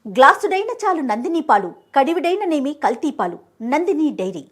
గ్లాసుడైన చాలు నందిని పాలు, కడివిడైన నేమి కల్తీ పాలు. నందిని డైరీ.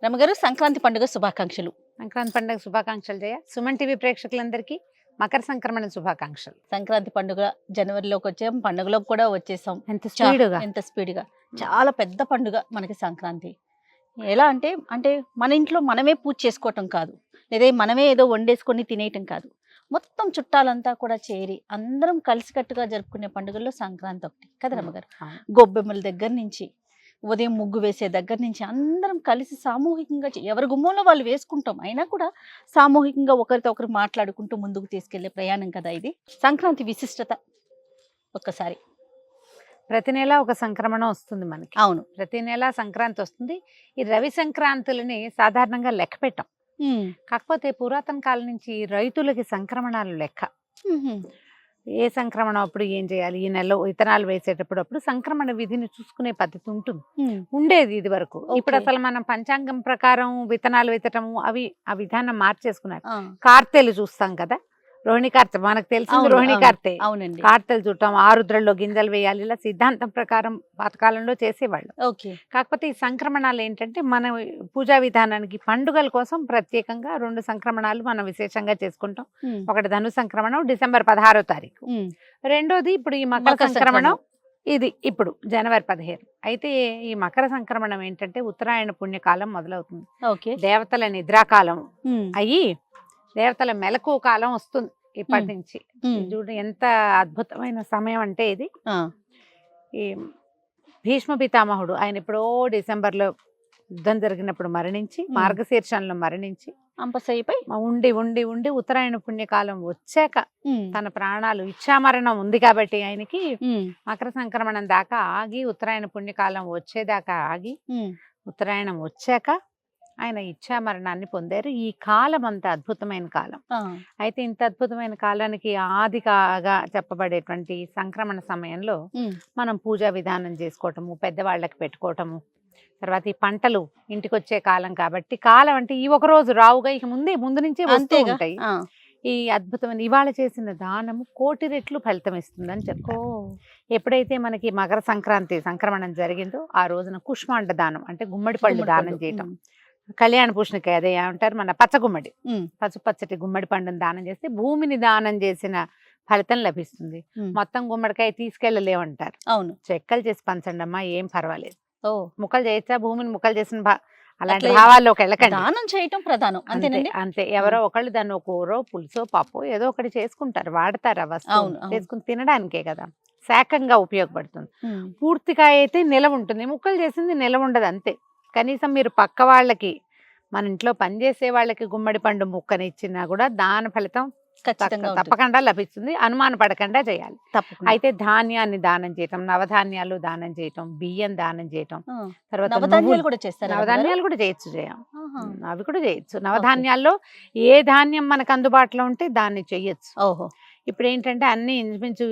రమగారు, సంక్రాంతి పండుగ శుభాకాంక్షలు. సంక్రాంతి పండుగ శుభాకాంక్షలు జయ. సుమన్ టీవీ ప్రేక్షకులందరికీ మకర సంక్రమణ శుభాకాంక్షలు. సంక్రాంతి పండుగ జనవరిలోకి వచ్చాం, పండుగలోకి కూడా వచ్చేసాం. ఎంత స్పీడ్గా చాలా పెద్ద పండుగ మనకి సంక్రాంతి. ఎలా అంటే అంటే మన ఇంట్లో మనమే పూజ చేసుకోవటం కాదు, లేదా మనమే ఏదో వండేసుకొని తినేయటం కాదు. మొత్తం చుట్టాలంతా కూడా చేరి అందరం కలిసికట్టుగా జరుపుకునే పండుగల్లో సంక్రాంతి ఒకటి కదా రమగారు. గొబ్బెమ్మల దగ్గర నుంచి, ఉదయం ముగ్గు వేసే దగ్గర నుంచి అందరం కలిసి సామూహికంగా ఎవరి గుమ్మంలో వాళ్ళు వేసుకుంటాం. అయినా కూడా సామూహికంగా ఒకరితో ఒకరు మాట్లాడుకుంటూ ముందుకు తీసుకెళ్లే ప్రయాణం కదా ఇది. సంక్రాంతి విశిష్టత ఒక్కసారి. ప్రతి నెల ఒక సంక్రమణం వస్తుంది మనకి. అవును, ప్రతి నెల సంక్రాంతి వస్తుంది. ఈ రవి సంక్రాంతులని సాధారణంగా లెక్క పెట్టాం. కాకపోతే పురాతన కాలం నుంచి రైతులకి సంక్రమణాలు లెక్క. ఏ సంక్రమణం అప్పుడు ఏం చేయాలి, ఈ నెలలో విత్తనాలు వేసేటప్పుడు సంక్రమణ విధిని చూసుకునే పద్ధతి ఉండేది ఇది వరకు. ఇప్పుడు అసలు మనం పంచాంగం ప్రకారం విత్తనాలు విత్తటము అవి ఆ విధానం మార్చేసుకున్నారు. కార్తెలు చూస్తాం కదా, రోహిణి కార్తె మనకు తెలిసింది. రోహిణి కార్తె, అవునండి. కార్తెలు చూడటం, ఆరుద్రల్లో గింజలు వేయాలి, ఇలా సిద్ధాంతం ప్రకారం పాతకాలంలో చేసేవాళ్ళు. కాకపోతే ఈ సంక్రమణాలు ఏంటంటే మన పూజా విధానానికి పండుగల కోసం ప్రత్యేకంగా 2 సంక్రమణాలు మనం విశేషంగా చేసుకుంటాం. ఒకటి ధను సంక్రమణం డిసెంబర్ 16వ తారీఖు, రెండోది ఇప్పుడు ఈ మకర సంక్రమణం, ఇది ఇప్పుడు జనవరి 15. అయితే ఈ మకర సంక్రమణం ఏంటంటే ఉత్తరాయణ పుణ్యకాలం మొదలవుతుంది. దేవతల నిద్రాకాలం అయ్యి దేవతల మెలకు కాలం వస్తుంది ఇప్పటి నుంచి. చూడు ఎంత అద్భుతమైన సమయం అంటే ఇది. ఈ భీష్మ పితామహుడు ఆయన ఎప్పుడో డిసెంబర్లో యుద్ధం జరిగినప్పుడు మరణించి, మార్గశీర్షంలో మరణించి అంపశయ్యపై ఉండి ఉండి ఉండి ఉత్తరాయణ పుణ్యకాలం వచ్చాక తన ప్రాణాలు ఇచ్చామరణం ఉంది కాబట్టి ఆయనకి మకర సంక్రమణం దాకా ఆగి, ఉత్తరాయణ పుణ్యకాలం వచ్చేదాకా ఆగి, ఉత్తరాయణం వచ్చాక ఆయన ఇచ్చామరణాన్ని పొందారు. ఈ కాలం అంత అద్భుతమైన కాలం. అయితే ఇంత అద్భుతమైన కాలానికి ఆదిగా చెప్పబడేటువంటి సంక్రమణ సమయంలో మనం పూజా విధానం చేసుకోవటము, పెద్దవాళ్ళకి పెట్టుకోవటము, తర్వాత ఈ పంటలు ఇంటికి వచ్చే కాలం కాబట్టి, కాలం అంటే ఈ ఒక రోజు రావుగా ఇక ముందు నుంచే వస్తూ ఉంటాయి. ఈ అద్భుతమైన ఇవాళ చేసిన దానము 1,000,000 రెట్లు ఫలితం ఇస్తుందని చెప్తారు. ఎప్పుడైతే మనకి మకర సంక్రాంతి సంక్రమణం జరిగిందో ఆ రోజున కుష్మాండ దానం అంటే గుమ్మడి పళ్ళు దానం చేయటం, కళ్యాణ పూషణకాయ అదే అంటారు మన పచ్చగుమ్మడి, పచ్చటి గుమ్మడి పండుని దానం చేస్తే భూమిని దానం చేసిన ఫలితం లభిస్తుంది. మొత్తం గుమ్మడికాయ తీసుకెళ్ళలేమంటారు. అవును, చెక్కలు చేసి పంచండి అమ్మా, ఏం పర్వాలేదు. ముక్కలు చేయొచ్చా, భూమిని ముక్కలు చేసిన అలాంటి భావాల్లోకి వెళ్ళకండి. దానం చేయటం ప్రధానం, అంతే. ఎవరో ఒకళ్ళు దాన్ని కూరో పులుసో పప్పు ఏదో ఒకటి చేసుకుంటారు, వాడతారు. ఆ వస్తువు చేసుకుని తినడానికే కదా, శాకంగా ఉపయోగపడుతుంది. పూర్తిగా అయితే నిలవ ఉంటుంది, ముక్కలు చేసింది నిలవ ఉండదు. అంతే. కనీసం మీరు పక్క వాళ్ళకి, మన ఇంట్లో పనిచేసే వాళ్ళకి గుమ్మడి పండు ముక్కని ఇచ్చినా కూడా దాని ఫలితం తప్పకుండా లభిస్తుంది. అనుమాన పడకుండా చేయాలి. అయితే ధాన్యాన్ని దానం చేయటం, నవధాన్యాలు దానం చేయటం, బియ్యం దానం చేయటం, తర్వాత నవధాన్యాలు కూడా చేయొచ్చు. అవి కూడా చేయొచ్చు. నవధాన్యాల్లో ఏ ధాన్యం మనకు అందుబాటులో ఉంటే దాన్ని చెయ్యొచ్చు. ఇప్పుడు ఏంటంటే అన్ని ఇంచుమించు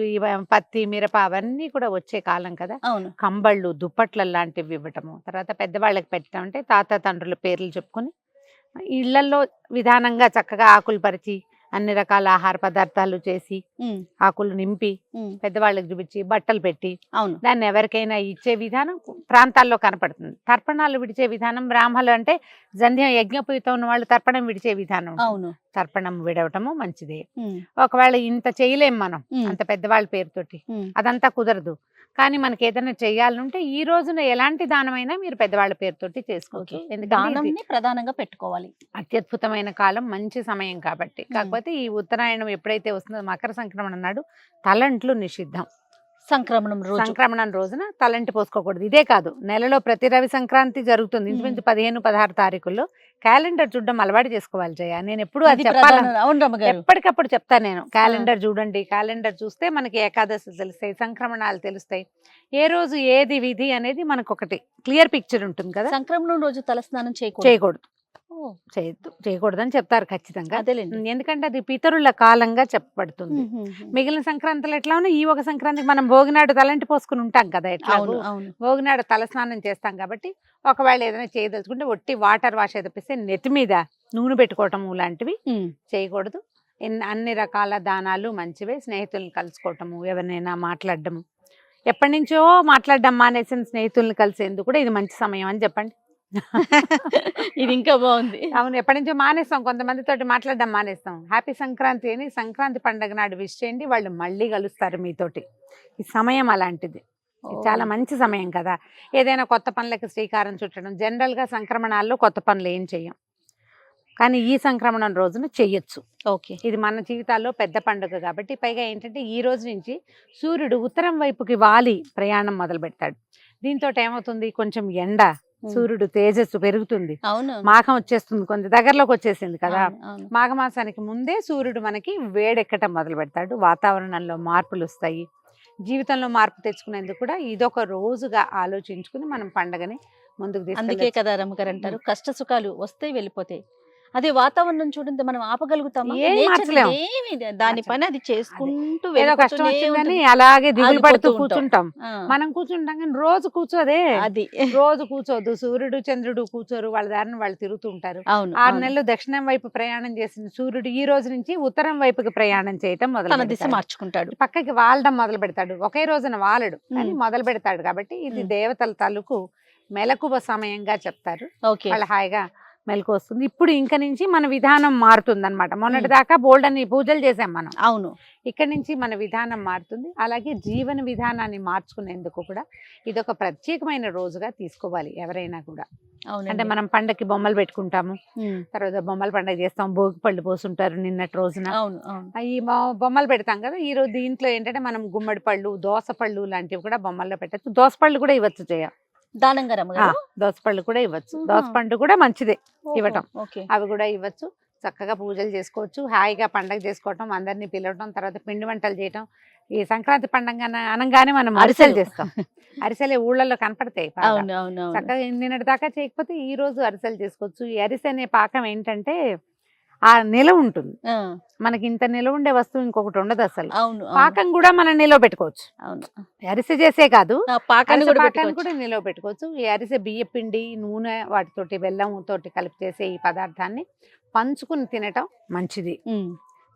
పత్తి, మిరప అవన్నీ కూడా వచ్చే కాలం కదా. కంబళ్ళు, దుప్పట్ల లాంటివి ఇవ్వటము, తర్వాత పెద్దవాళ్ళకి పెట్టడం అంటే తాత తండ్రుల పేర్లు చెప్పుకొని ఇళ్లలో విధానంగా చక్కగా ఆకులు పరిచి అన్ని రకాల ఆహార పదార్థాలు చేసి ఆకులు నింపి పెద్దవాళ్ళకి చూపించి బట్టలు పెట్టి దాన్ని ఎవరికైనా ఇచ్చే విధానం ప్రాంతాల్లో కనపడుతుంది. తర్పణాలు విడిచే విధానం బ్రాహ్మణులు అంటే జంధ్యం యజ్ఞపూయితం ఉన్న వాళ్ళు తర్పణం విడిచే విధానం. తర్పణం విడవటము మంచిదే. ఒకవేళ ఇంత చేయలేం మనం అంత పెద్దవాళ్ళ పేరుతోటి, అదంతా కుదరదు. కానీ మనకి ఏదైనా చెయ్యాలంటే ఈ రోజున ఎలాంటి దానమైనా మీరు పెద్దవాళ్ళ పేరుతోటి చేసుకోవచ్చు. ఎందుకంటే ప్రధానంగా పెట్టుకోవాలి. అత్యద్భుతమైన కాలం, మంచి సమయం కాబట్టి. కాకపోతే ఈ ఉత్తరాయణం ఎప్పుడైతే వస్తుందో మకర సంక్రమణ నాడు తలంట్లు నిషిద్ధం. సంక్రమణం రోజున తలంటి పోసుకోకూడదు. ఇదే కాదు, నెలలో ప్రతి రవి సంక్రాంతి జరుగుతుంది. ఇంచుమించు 15-16 తారీఖుల్లో క్యాలెండర్ చూడడం అలవాటు చేసుకోవాలి జయ. నేను ఎప్పుడు అది చెప్పాలి, ఎప్పటికప్పుడు చెప్తాను నేను. క్యాలెండర్ చూడండి, క్యాలెండర్ చూస్తే మనకి ఏకాదశి తెలుస్తాయి, సంక్రమణాలు తెలుస్తాయి, ఏ రోజు ఏది విధి అనేది మనకు ఒకటి క్లియర్ పిక్చర్ ఉంటుంది కదా. సంక్రమణం రోజు తలస్నానం చేయకూడదు. చేయకూడదని చెప్తారు ఖచ్చితంగా. అదేలేండి. ఎందుకంటే అది పితరుల కాలంగా చెప్పబడుతుంది. మిగిలిన సంక్రాంతులు ఎట్లా ఉన్నా ఈ ఒక సంక్రాంతికి మనం భోగినాడు తలంటి పోసుకుని ఉంటాం కదా, ఎట్లా అవును అవును. భోగినాడు తలస్నానం చేస్తాం కాబట్టి ఒకవేళ ఏదైనా చేయదలుచుకుంటే ఒట్టి వాటర్ వాష్ తప్పిస్తే నెత్తి మీద నూనె పెట్టుకోవటం లాంటివి చేయకూడదు. అన్ని రకాల దానాలు మంచివే. స్నేహితులను కలుసుకోవటము, ఎవరినైనా మాట్లాడటము, ఎప్పటి నుంచో మాట్లాడడం మానేసిన స్నేహితులను కలిసేందుకు కూడా ఇది మంచి సమయం అని చెప్పండి. ఇది ఇంకా బాగుంది. అవును, ఎప్పటి నుంచో మానేస్తాం, కొంతమందితోటి మాట్లాడడం మానేస్తాం. హ్యాపీ సంక్రాంతి అని సంక్రాంతి పండుగ నాడు విష్ చేయండి, వాళ్ళు మళ్ళీ కలుస్తారు మీతోటి. ఈ సమయం అలాంటిది, చాలా మంచి సమయం కదా. ఏదైనా కొత్త పనులకు శ్రీకారం చుట్టడం. జనరల్గా సంక్రమణాల్లో కొత్త పనులు ఏం చెయ్యం, కానీ ఈ సంక్రమణం రోజున చెయ్యొచ్చు. ఓకే, ఇది మన జీవితాల్లో పెద్ద పండుగ కాబట్టి. పైగా ఏంటంటే ఈ రోజు నుంచి సూర్యుడు ఉత్తరం వైపుకి వాలి ప్రయాణం మొదలు పెడతాడు. దీంతో ఏమవుతుంది, కొంచెం ఎండ, సూర్యుడు తేజస్సు పెరుగుతుంది. అవును, మాఘం వచ్చేస్తుంది, కొంత దగ్గరలోకి వచ్చేసింది కదా. అవును. మాఘమాసానికి ముందే సూర్యుడు మనకి వేడెక్కటం మొదలు పెడతాడు. వాతావరణంలో మార్పులు వస్తాయి. జీవితంలో మార్పు తెచ్చుకునేందుకు కూడా ఇదొక రోజుగా ఆలోచించుకుని మనం పండగని ముందుకు అందుకే తీసుకెళ్ళొచ్చు. కదా రమ్మగారు అంటారు, కష్ట సుఖాలు వస్తే వెళ్ళిపోతాయి. అదే వాతావరణం చూడండి, మనం ఆపగలుగుతామా? ఏం Nature మార్చలేము. ఏమీ దాని పని అది చేసుకుంటూ ఏదో కష్టం వెళ్ళిపోతూనే వచ్చిందని ఉంటుంది. అలాగే దిగులు పడుతూ ఆగిపోతూ ఉంటాం. కూర్చుంటాం. ఆ, మనం కూర్చుంటాం కానీ రోజు కూర్చోదే, అది రోజు కూర్చోద్దు. సూర్యుడు చంద్రుడు కూర్చోరు, వాళ్ళ దారిని వాళ్ళు తిరుగుతూ ఉంటారు. అవును 6 అవును. నెలలు దక్షిణం వైపు ప్రయాణం చేసిన సూర్యుడు ఈ రోజు నుంచి ఉత్తరం వైపుకి ప్రయాణం చేయటం మొదలు తన దిశ పెడతాడు. మార్చుకుంటాడు. పక్కకి వాలడం మొదలు పెడతాడు. ఒకే రోజున వాలడు కానీ మొదలు పెడతాడు. కాబట్టి ఇది దేవతల తాలూకు మెలకువ సమయంగా చెప్తారు. ఓకే, వాళ్ళ హాయిగా మెలకు వస్తుంది. ఇప్పుడు ఇంక నుంచి మన విధానం మారుతుంది అనమాట. మొన్నటి దాకా బోల్డ్ అని పూజలు చేసాం మనం, అవును. ఇక్కడి నుంచి మన విధానం మారుతుంది. అలాగే జీవన విధానాన్ని మార్చుకునేందుకు కూడా ఇదొక ప్రత్యేకమైన రోజుగా తీసుకోవాలి ఎవరైనా కూడా. అంటే మనం పండగకి బొమ్మలు పెట్టుకుంటాము, తర్వాత బొమ్మల పండుగ చేస్తాం, భోగి పళ్ళు పోసుంటారు నిన్నటి రోజున. అవును అవును. ఈ బొమ్మలు పెడతాం కదా, ఈ రోజు దీంట్లో ఏంటంటే మనం గుమ్మడి పళ్ళు, దోస పళ్ళు లాంటివి కూడా బొమ్మల్లో పెట్టచ్చు. దోస పళ్ళు కూడా ఇవ్వచ్చు చేయ, దానంగా రమ్మగారు. దోస పళ్ళు కూడా ఇవ్వచ్చు. దోస పండు కూడా మంచిదే ఇవ్వటం. ఓకే, అవి కూడా ఇవ్వచ్చు. చక్కగా పూజలు చేసుకోవచ్చు, హాయిగా పండగ చేసుకోవటం, అందరినీ పిలవటం, తర్వాత పిండి వంటలు చేయటం. ఈ సంక్రాంతి పండగ అనగానే మనం అరిసెలు చేస్తాం. అరిసెలే ఊళ్ళల్లో కనపడతాయి బాగా. అవును అవును అవును. చక్కగా నిన్నటి దాకా చేయకపోతే ఈ రోజు అరిసెలు చేసుకోవచ్చు. ఈ అరిసె అనే పాకం ఏంటంటే ఆ నిలవ ఉంటుంది. ఆ, మనకి ఇంత నిలవ ఉండే వస్తువు ఇంకొకటి ఉండదు అసలు. అవును అవును. పాకం కూడా మనం నిలవ పెట్టుకోవచ్చు. అవును. అరిసె చేసే కాదు, ఆ, పాకాన్ని అరిసె కూడా పాకాన్ని పెట్టుకోవచ్చు. కూడా నిలవ పెట్టుకోవచ్చు. ఈ అరిసె బియ్య పిండి, నూనె, వాటితోటి బెల్లం తోటి కలిపి చేసే ఈ పదార్థాన్ని పంచుకుని తినటం మంచిది.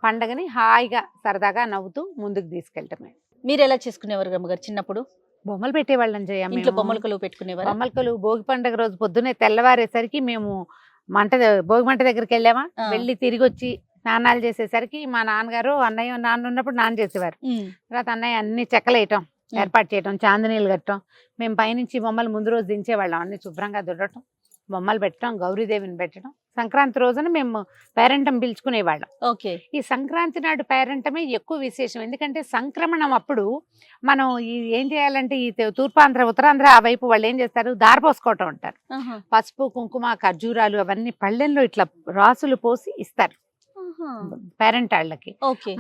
పండగని హాయిగా సరదాగా నవ్వుతూ ముందుకు తీసుకెళ్ళటమే. మీరు ఎలా చేసుకునేవారు రమ్మగారు చిన్నప్పుడు? బొమ్మలు పెట్టేవాళ్ళం చేయం. ఇంట్లో బొమ్మల కొలువు పెట్టుకునేవారు? బొమ్మలకలు భోగి పండుగ రోజు పొద్దున్నే తెల్లవారేసరికి మేము భోగి మంట దగ్గరికి వెళ్ళామా, వెళ్ళి తిరిగి వచ్చి స్నానాలు చేసేసరికి మా నాన్నగారు, అన్నయ్య నాన్న ఉన్నప్పుడు నాన్న చేసేవారు. తర్వాత అన్నయ్య అన్ని చెక్కలేయటం, ఏర్పాటు చేయటం, చాందనీలు కట్టడం. మేము పైనుంచి బొమ్మలు ముందు రోజు దించేవాళ్ళం. అన్ని శుభ్రంగా దుడటం, బొమ్మలు పెట్టడం, గౌరీదేవిని పెట్టడం. సంక్రాంతి రోజున మేము పేరెంటం పిలుచుకునేవాళ్ళం. ఓకే, ఈ సంక్రాంతి నాడు పేరెంటమే ఎక్కువ విశేషం. ఎందుకంటే సంక్రమణం అప్పుడు మనం ఏం చేయాలంటే ఈ తూర్పాంధ్ర, ఉత్తరాంధ్ర ఆ వైపు వాళ్ళు ఏం చేస్తారు, దారపోసుకోవటం అంటారు. పసుపు, కుంకుమ, ఖర్జూరాలు అవన్నీ పళ్ళెంలో ఇట్లా రాసులు పోసి ఇస్తారు పేరెంట్ వాళ్ళకి.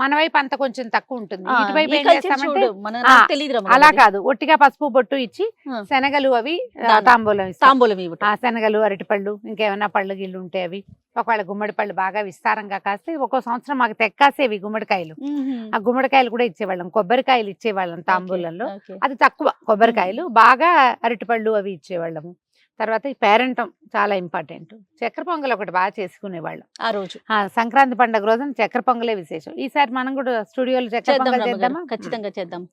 మన వైపు అంత కొంచెం తక్కువ ఉంటుంది. ఇటువైపు ఏం చేస్తామంటే అలా కాదు, ఒట్టిగా పసుపు బొట్టు ఇచ్చి శనగలు అవి తాంబూలం ఇస్తాం. శనగలు, అరటిపళ్ళు, ఇంకేమైనా పళ్ళు గిళ్ళు ఉంటే అవి. ఒకవేళ గుమ్మడి పళ్ళు బాగా విస్తారంగా కాస్తే ఒక్కో సంవత్సరం మాకు తెక్కాసేవి గుమ్మడికాయలు. ఆ గుమ్మడికాయలు కూడా ఇచ్చేవాళ్ళం. కొబ్బరికాయలు ఇచ్చేవాళ్ళం తాంబూలంలో, అది తక్కువ. కొబ్బరికాయలు బాగా, అరటిపళ్ళు అవి ఇచ్చేవాళ్ళము. తర్వాత ఈ పేరెంటం చాలా ఇంపార్టెంట్. చక్కెర పొంగల్ ఒకటి బాగా చేసుకునేవాళ్ళం ఆ రోజు. సంక్రాంతి పండుగ రోజున చక్కెర పొంగలే విశేషం. ఈసారి మనం కూడా స్టూడియోలో చక్కెర పొంగల్ చేద్దామా? ఖచ్చితంగా చేద్దాం.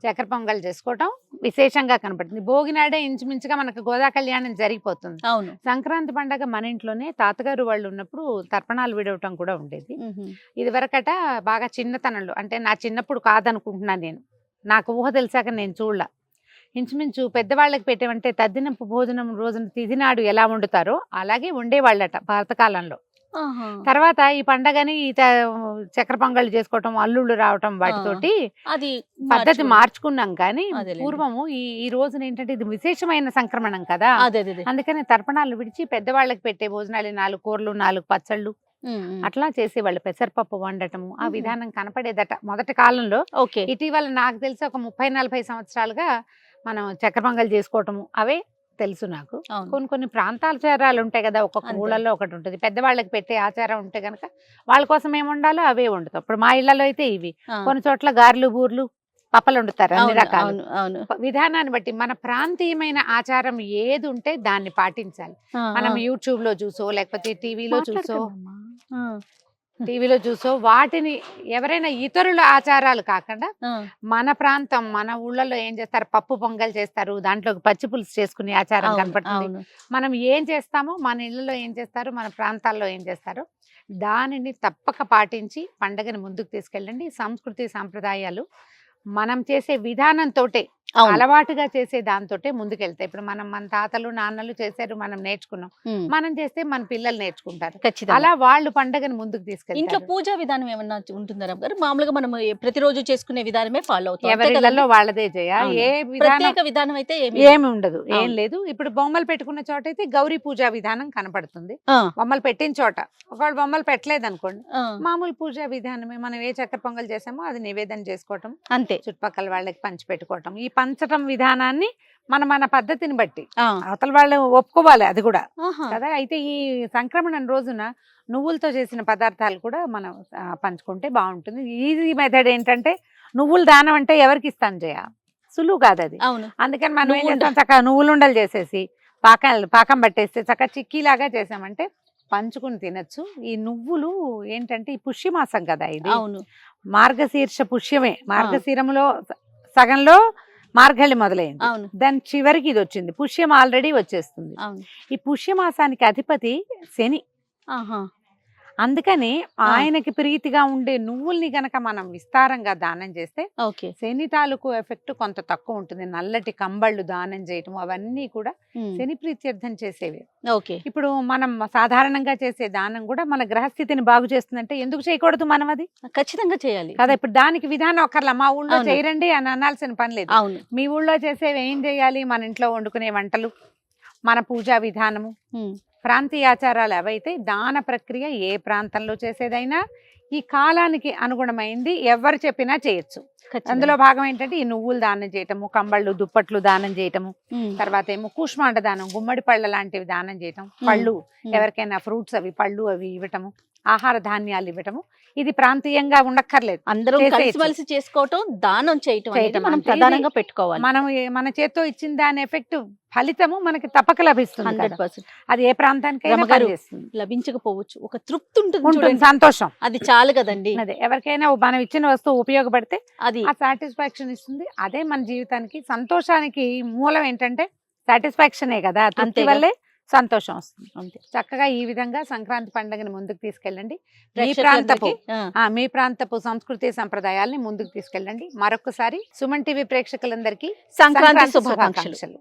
చక్కెర పొంగల్ చేసుకోవటం విశేషంగా కనపడుతుంది. భోగినాడే ఇంచుమించుగా మనకు గోదా కళ్యాణం జరిగిపోతుంది. అవును, సంక్రాంతి పండగ మన ఇంట్లోనే తాతగారు వాళ్ళు ఉన్నప్పుడు తర్పణాలు విడవటం కూడా ఉండేది. ఇది వరకట బాగా చిన్నతనంలో, అంటే నా చిన్నప్పుడు కాదనుకుంటున్నాను నేను, నాకు ఊహ తెలిసాక నేను చూడలా. ఇంచుమించు పెద్దవాళ్ళకి పెట్టేవంటే తద్దినపు భోజనం రోజున తిథి నాడు ఎలా వండుతారో అలాగే వండేవాళ్ళట పాతకాలంలో. తర్వాత ఈ పండగని చక్కెర పొంగళ్ళు చేసుకోవటం, అల్లుళ్ళు రావటం, వాటితోటి అది పద్ధతి మార్చుకున్నాం. కానీ పూర్వము ఈ రోజున ఏంటంటే ఇది విశేషమైన సంక్రమణం కదా, అందుకని తర్పణాలు విడిచి పెద్దవాళ్ళకి పెట్టే భోజనాలు 4 కూరలు, 4 పచ్చళ్ళు అట్లా చేసేవాళ్ళు. పెసరపప్పు వండటము ఆ విధానం కనపడేదట మొదటి కాలంలో. ఇటీవల నాకు తెలిసి ఒక 30-40 సంవత్సరాలుగా మనం చక్కెర పొంగల్ చేసుకోవటము అవే తెలుసు నాకు. అవును. కొన్ని కొన్ని ప్రాంతాచారాలు ఉంటాయి కదా, ఒక్కొక్క అంతే. ఊళ్ళల్లో ఒకటి ఉంటుంది. పెద్దవాళ్ళకి పెట్టే ఆచారం ఉంటే కనుక వాళ్ళ కోసం ఏమి వండాలో అవే వండుతాం. ఇప్పుడు మా ఇళ్లలో అయితే ఇవి, ఆ. కొన్ని చోట్ల గారెలు, బూర్లు, పప్పలు వండుతారు, అన్ని అవును, రకాలు. అవును, అవును. విధానాన్ని బట్టి మన ప్రాంతీయమైన ఆచారం ఏది ఉంటే దాన్ని పాటించాలి. ఆ, మనం ఆ. యూట్యూబ్ లో చూసో లేకపోతే టీవీలో చూసో ఆ, వాటిని ఎవరైనా ఇతరుల ఆచారాలు కాకుండా ఆ. మన ప్రాంతం, మన ఊళ్ళలో ఏం చేస్తారు, పప్పు పొంగల్ చేస్తారు, దాంట్లోకి పచ్చి పులుసు చేసుకునే ఆచారం అవును, కనపడుతుంది. అవును. మనం ఏం చేస్తామో, మన ఇళ్ళలో ఏం చేస్తారు, మన ప్రాంతాల్లో ఏం చేస్తారో దానిని తప్పక పాటించి పండగని ముందుకు తీసుకెళ్ళండి. సంస్కృతి సాంప్రదాయాలు మనం చేసే విధానంతోటే, అవును. అలవాటుగా చేసే దాంతోటే ముందుకెళ్తాయి. ఇప్పుడు మన తాతలు నాన్నలు చేశారు, మనం నేర్చుకున్నాం, ఉమ్, మనం చేస్తే మన పిల్లలు నేర్చుకుంటారు. ఖచ్చితంగా. అలా వాళ్ళు పండగని ముందుకు ఇంట్లో తీసుకెళ్తారు. పూజా విధానం ఏమన్నా ఉంటుందా రమ్య గారు? మామూలుగా మనం ప్రతిరోజు చేసుకునే విధానమే ఫాలో అవుతాం, అంతే ఎవరిళ్ళలో కదండి? వాళ్ళదే చేయ, అవును. ఏ విధానం ప్రత్యేక విధానం అయితే ఏమి ఉండదు, ఏం అవును. లేదు. ఇప్పుడు బొమ్మలు పెట్టుకున్న చోట అయితే గౌరీ పూజా విధానం కనపడుతుంది. ఆ, బొమ్మలు పెట్టిన చోట, ఒకవేళ బొమ్మలు పెట్టలేదు అనుకోండి, ఆ, మామూలు పూజా విధానమే. మనం ఏ చక్కెర పొంగల్ చేసామో అది నివేదన చేసుకోవటం, అంతే. చుట్టుపక్కల వాళ్ళకి పంచి పెట్టుకోవటం. ఈ పంచటం విధానాన్ని మన పద్ధతిని బట్టి ఆ, అవతల వాళ్ళు ఒప్పుకోవాలి, అది కూడా ఆహా. కదా. అయితే ఈ సంక్రమణ రోజున నువ్వులతో చేసిన పదార్థాలు కూడా మనం పంచుకుంటే బాగుంటుంది. ఈజీ మెథడ్ ఏంటంటే, నువ్వుల దానం అంటే ఎవరికి ఇస్తాను చేయ, సులువు కాదు అది. అవును. అందుకని మనం ఏం నువ్వుండ. చేస్తాం, చక్కగా నువ్వులు ఉండలు చేసేసి పాకం పట్టేస్తే చక్కగా చిక్కీలాగా చేసామంటే పంచుకుని తినచ్చు. ఈ నువ్వులు ఏంటంటే ఈ పుష్యమాసం కదా ఇది, అవును. మార్గశీర్ష పుష్యమే. మార్గశీరంలో సగంలో మార్గళి మొదలైంది, అవును, దాని చివరికి ఇది వచ్చింది, పుష్యం ఆల్రెడీ వచ్చేస్తుంది. అవును. ఈ పుష్యమాసానికి అధిపతి శని. ఆహా. అందుకని ఆయనకి ప్రీతిగా ఉండే నువ్వుల్ని గనక మనం విస్తారంగా దానం చేస్తే ఓకే. శని తాలూకు ఎఫెక్ట్ కొంత తక్కువ ఉంటుంది. నల్లటి కంబళ్ళు దానం చేయటం అవన్నీ కూడా ఉమ్, శని ప్రీత్యర్థం చేసేవి. ఓకే. ఇప్పుడు మనం సాధారణంగా చేసే దానం కూడా మన గ్రహస్థితిని బాగు చేస్తుందంటే ఎందుకు చేయకూడదు మనం అది ఖచ్చితంగా చేయాలి కదా. ఇప్పుడు దానికి విధానం ఒకర్లా మా ఊళ్ళో అవును. చేయరండి అని అనాల్సిన పని లేదు. అవును. మీ ఊళ్ళో చేసేవి ఏం చేయాలి, మన ఇంట్లో వండుకునే వంటలు, మన పూజా విధానము, ఉమ్, ప్రాంతీయ ఆచారాలు అవైతే దాన ప్రక్రియ ఏ ప్రాంతంలో చేసేదైనా ఈ కాలానికి అనుగుణమైంది ఎవరు చెప్పినా చేయొచ్చు. ఖచ్చితంగా. అందులో భాగం ఏంటంటే ఈ నువ్వులు దానం చేయటము, కంబళ్ళు దుప్పట్లు దానం చేయటము, ఉమ్, తర్వాత ఏమో కూష్మాండ దానం, గుమ్మడి పళ్ళ లాంటివి దానం చేయటం, పళ్ళు ఎవరికైనా ఫ్రూట్స్ అవి పళ్ళు అవి ఇవ్వటము, ఆహార ధాన్యాలు ఇవ్వటము. ఇది ప్రాంతీయంగా ఉండక్కర్లేదు, అందరం చేసేయచ్చు. కలిసి చేసుకోవటం, దానం చేయటం అనేది చేయటం మనం అంటే ప్రధానంగా పెట్టుకోవాలి. మనం మన చేత్తో ఇచ్చిన దాని ఎఫెక్ట్ ఫలితము మనకి తప్పక లభిస్తుంది కదా. 100% అది ఏ ప్రాంతానికైనా రమగారు, పనిచేస్తుంది. లభించకపోవచ్చు, ఒక తృప్తి ఉంటుంది ఉంటుంది, చూడండి, సంతోషం. అది చాలు కదండి. అదే ఎవరికైనా మనం ఇచ్చిన వస్తువు ఉపయోగపడితే అది ఆ సాటిస్ఫాక్షన్ ఇస్తుంది. అదే మన జీవితానికి సంతోషానికి మూలం ఏంటంటే సాటిస్ఫాక్షనే కదా. తృప్తి అంతేగా. వల్లే సంతోషం వస్తుంది. అంతే. చక్కగా ఈ విధంగా సంక్రాంతి పండుగని ముందుకు తీసుకెళ్ళండి. ప్రేక్షకులందరికీ, మీ ప్రాంతపు సంస్కృతి సంప్రదాయాల్ని ముందుకు తీసుకెళ్ళండి. మరొకసారి సుమన్ టీవీ ప్రేక్షకులందరికీ సంక్రాంతి శుభాకాంక్షలు.